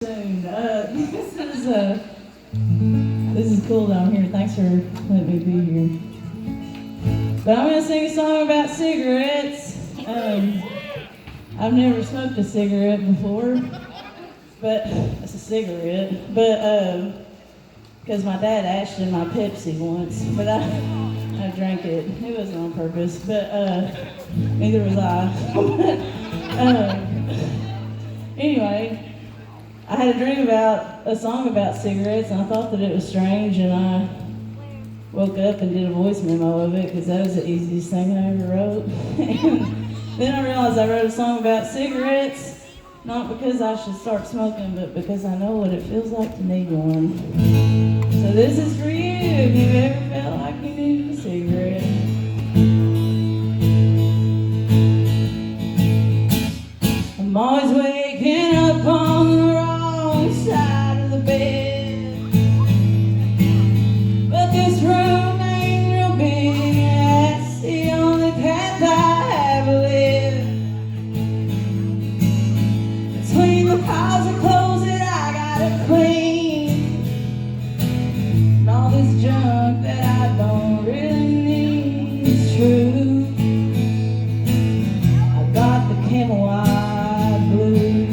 Soon. This is cool down here. Thanks for letting me be here. But I'm gonna sing a song about cigarettes. I've never smoked a cigarette before, but it's a cigarette. But because my dad ashed in my Pepsi once, but I drank it. It wasn't on purpose, but neither was I. Anyway. I had a dream about a song about cigarettes, and I thought that it was strange, and I woke up and did a voice memo of it because that was the easiest thing I ever wrote. And then I realized I wrote a song about cigarettes, not because I should start smoking, but because I know what it feels like to need one. So this is for you if you've ever felt like you needed a cigarette. I'm always waking up on the side of the bed, but this room ain't real big, that's the only path I have lived. Between the piles of clothes that I gotta clean, and all this junk that I don't really need, it's true. I got the Camel blue.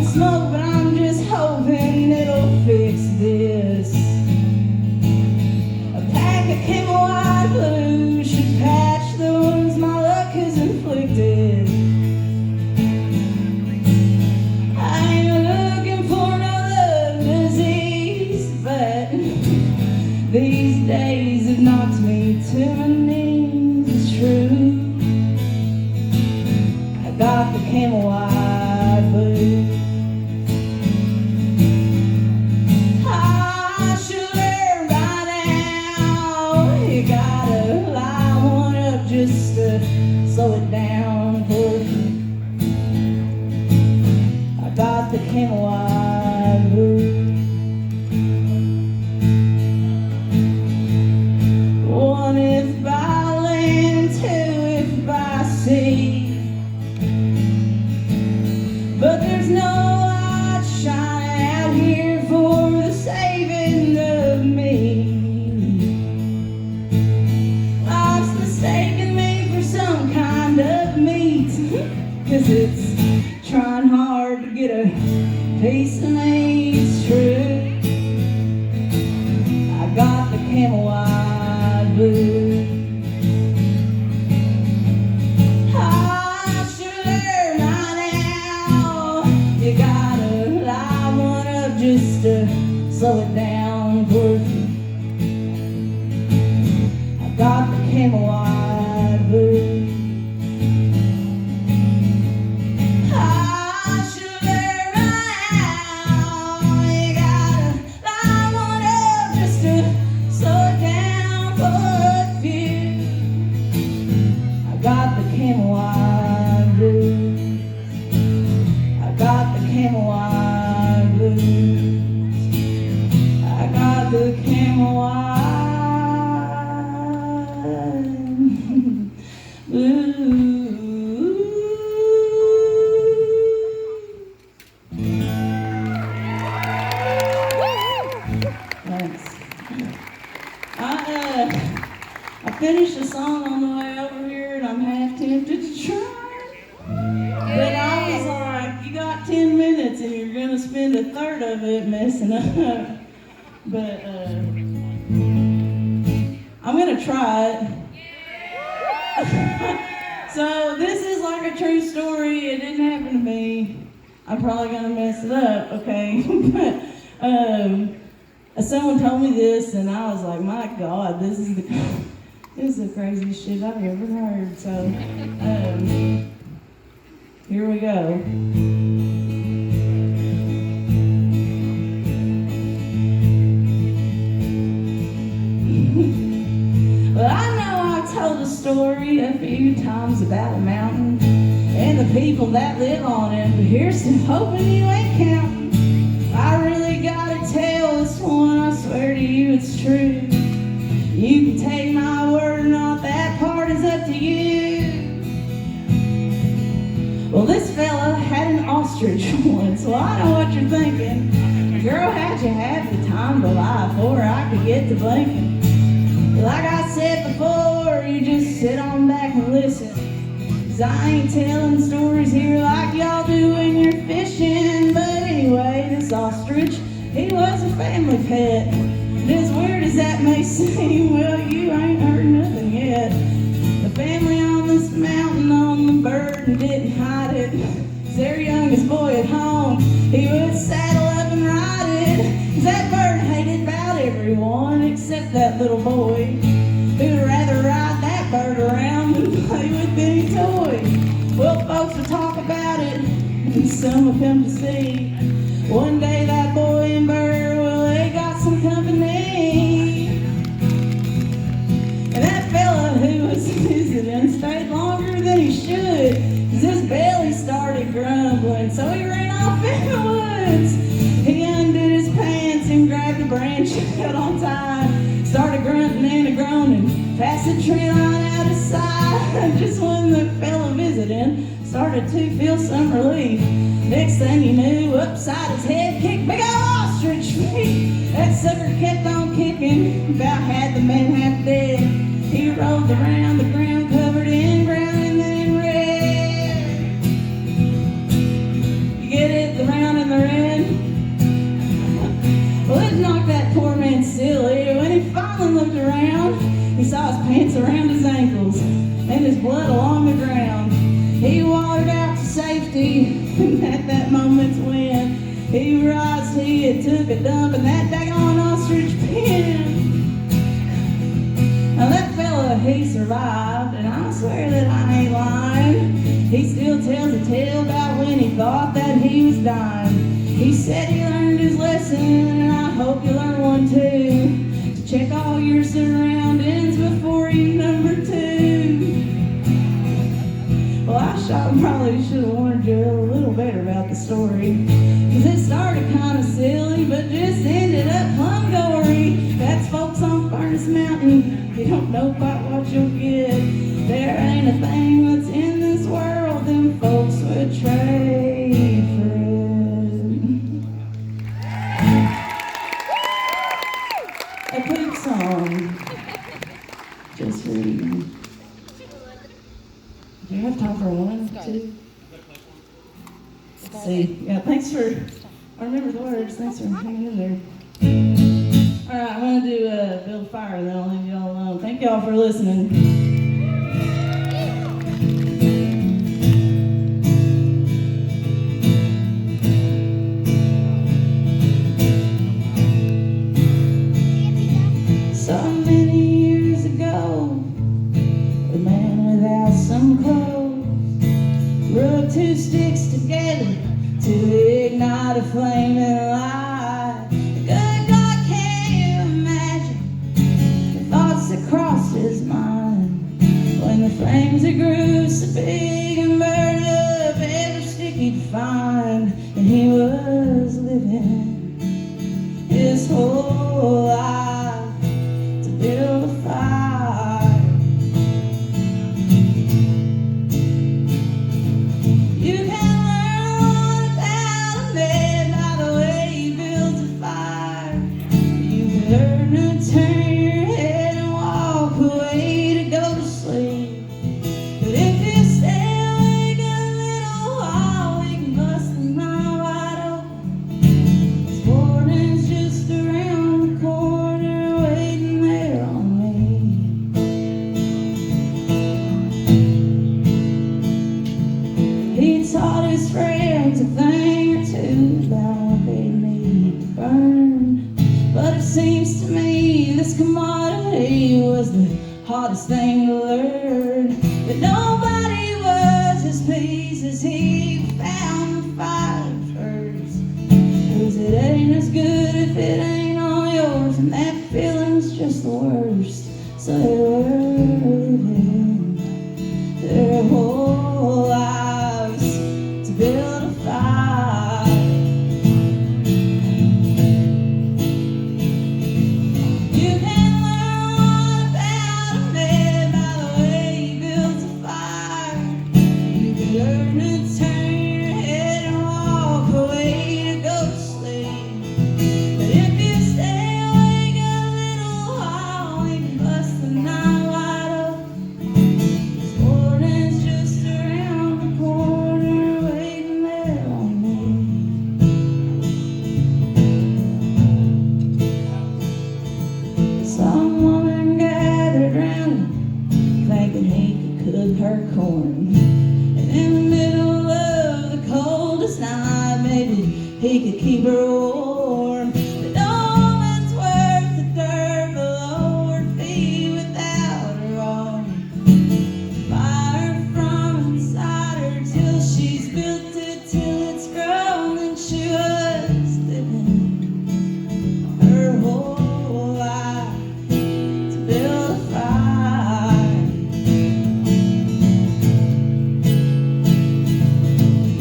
Smoke, but I'm just hoping it'll fix this. A pack of Camel blue should patch the wounds my luck has inflicted. I ain't looking for no love disease, but these days have knocked me to my knees. It's true. I got the Camel blue. Just to slow it down for you. I got the Camel blue. One if by land, two if by sea. But there's no light shining out here for the saving of me. Cause it's trying hard to get a piece of me, it's true. I got the Camel blue. I should learn by now. You gotta lie one up just to slow it down for you. I got the Camel blue. I finished the song on the way over here, and I'm half tempted to try. But I was like, you got 10 minutes, and you're going to spend a third of it messing up. But I'm going to try it. So this is like a true story. It didn't happen to me. I'm probably going to mess it up, okay? But someone told me this, and I was like, my God, this is the craziest shit I've ever heard. So, here we go. Well, I know I told a story a few times about a mountain and the people that live on it, but here's to hoping you ain't counting. I really gotta tell this one, I swear to you it's true. You can take my word or not, that part is up to you. Well, this fella had an ostrich once. Well, I know what you're thinking. Girl, how'd you have the time to lie before I could get to blinking? Like I said before, you just sit on back and listen. 'Cause I ain't telling stories here like y'all do when you're fishing. But anyway, this ostrich, he was a family pet. And as weird as that may seem, well, you ain't heard nothing yet. The family on this mountain on the bird and didn't hide it. 'Cause their youngest boy at home, he would saddle up and ride it. 'Cause that bird hated about everyone except that little boy, who'd rather ride that bird around than play with any toy. Well, folks would talk about it, and some would come to see. One day that boy and bird, well, they got some company. And that fella who was visiting stayed longer than he should, 'cause his belly started grumbling, so he ran off in the woods. He undid his pants and grabbed a branch held on tight, started grunting and a-groaning past the tree line out of sight. Just when the fella visiting started to feel some relief, next thing he knew, upside his head kicked big old ostrich feet. That sucker kept on kicking, about had the man half dead. He rolled around the ground covered in brown and then red. You get it, the round and the red? Well, it knocked that poor man silly. When he finally looked around, he saw his pants around his ankles and his blood along the ground. He waddled out to safety, and at that moment's when he realized he had took a dump in that daggone ostrich pen. Now that fella, he survived, and I swear that I ain't lying. He still tells a tale about when he thought that he was dying. He said he learned his lesson, and I hope you learn one too. To check all your surroundings before you number two. Well, I probably should have warned you a little better about the story, 'cause it started kind of silly, but just ended up plumb gory. That's folks on Furnace Mountain. You don't know quite what you'll get. There ain't a thing that's in this world them folks would trade for it. A quick song, just for you. Do you have time for one, two? Let's see. Yeah, thanks for, I remember the words. Thanks for hanging in there. All right, I'm going to do Build a Fire, and then I'll leave you all alone. Thank y'all for listening. So many years ago, a man without some clothes rubbed two sticks together to ignite a flame and light. Good God, can you imagine the thoughts that crossed his mind when the flames that grew so big and burned up every stick he'd find? And he was living his whole life to build a fire. You can learn all about a man by the way he builds a fire. You can learn to turn your head and walk away to go to sleep. But if you stay awake a little while, we can bust the night wide open. This morning's just around the corner waiting there on me. He taught his friends a thing or two about what they need to burn. But it seems to me this commodity was the hardest thing to learn. That nobody was as pleased as he found the fire first. 'Cause it ain't as good if it ain't all yours, and that feeling's just the worst. So they were living their whole lives to build a fire. You can learn all about a man by the way he builds a fire. You can learn to turn your head and walk away to go to sleep. But if you stay awake a little while, we can bust the night wide open. This morning's just around the corner, waiting there on me. Some woman gathered round him, thinking he could cook her corn. And in the middle of the coldest night, maybe he could keep her warm. But no woman's worth the dirt below her feet without her arm. Fire from inside her till she's built it, till it's grown, and she was living her whole life to build a fire.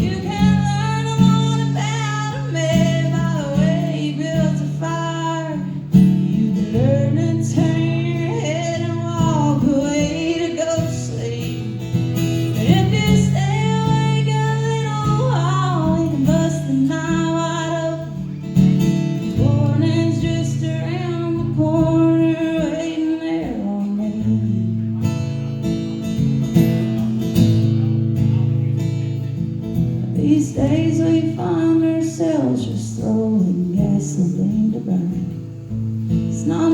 You can learn a lot about a man by the way he builds a fire. You can learn to turn your head and walk away to go to sleep. But if you stay awake a little while, we can bust the night wide open. Morning's just around the corner, waiting there on me. These days we find ourselves just throwing gasoline to burn. It's not